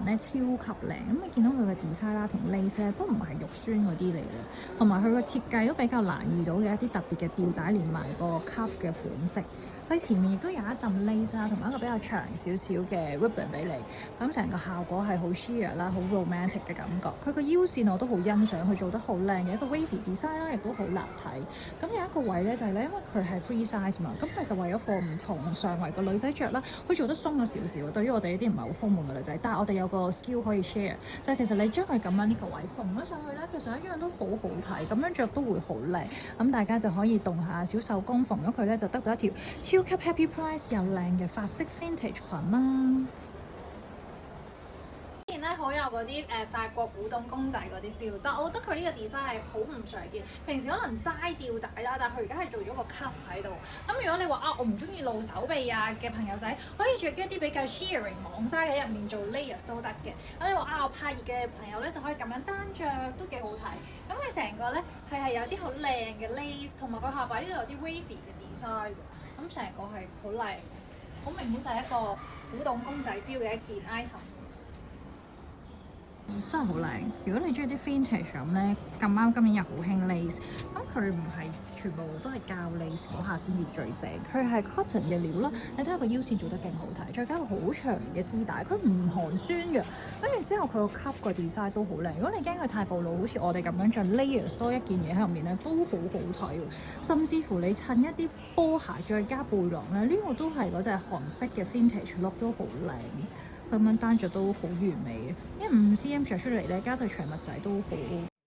咧超級靚，咁你見到佢嘅 design 啦同 lace 咧都唔係肉酸嗰啲嚟嘅，同埋佢個設計都比較難遇到嘅一啲特別嘅吊帶連埋個 cuff 嘅款式。佢前面亦都有一陣 lace 啦，同埋一個比較長少少嘅 ribbon 俾你，咁成個效果係好 sheer 啦，好 romantic 嘅感覺。佢個腰線我都好欣賞，佢做得好靚嘅一個 wavy design 啦，亦都好立體。咁有一個位咧就係咧，因為佢係 free size 嘛，咁佢就為咗貨唔同上圍個女仔着啦，佢做得鬆咗少少。對於我哋呢啲唔係好豐滿嘅女仔，但係我哋有個 skill 可以 share，就係其實你將佢咁樣呢個位縫咗上去咧，其實一樣都好好睇，咁樣着都會好靚。咁大家就可以動下小手工縫咗佢咧，就得到一條超級 happy price 又靚嘅法式 vintage 裙啦。咧好有嗰啲法國古董公仔嗰啲 feel，但我覺得佢呢個 design 係好唔常見。平時可能齋吊帶啦，但係佢而家係做咗個 cuff 喺度。咁如果你話啊，我唔中意露手臂啊嘅朋友仔，可以着一啲比較 sheering 網紗嘅入面做 layers 都得嘅。咁你話啊，我怕熱嘅朋友咧就可以咁樣單着都幾好睇。咁佢成個咧係有啲好靚嘅 lace，同埋個下擺呢度有啲 wavy 嘅 design 嘅。咁成個係好靚，好明顯就係一個古董公仔 feel 嘅一件 item。真係好靚！如果你中意啲 vintage 咁咧，咁啱今年又好興 lace，咁佢唔係全部都係膠 lace 嗰下先至最正，佢係 cotton 嘅料啦。你睇下個腰線做得勁好睇，再加個好長嘅絲帶，佢唔寒酸嘅。跟住之後佢個 cuff 個 design 都好靚。如果你驚佢太暴露，好似我哋咁樣着 layers 多一件嘢喺入面咧，都好好睇喎。甚至乎你襯一啲波鞋再加背囊咧，呢個都係嗰隻韓式嘅 vintage look 都好靚。咁樣單着都好完美嘅，因為5cm 着出嚟咧，加對長襪仔都好。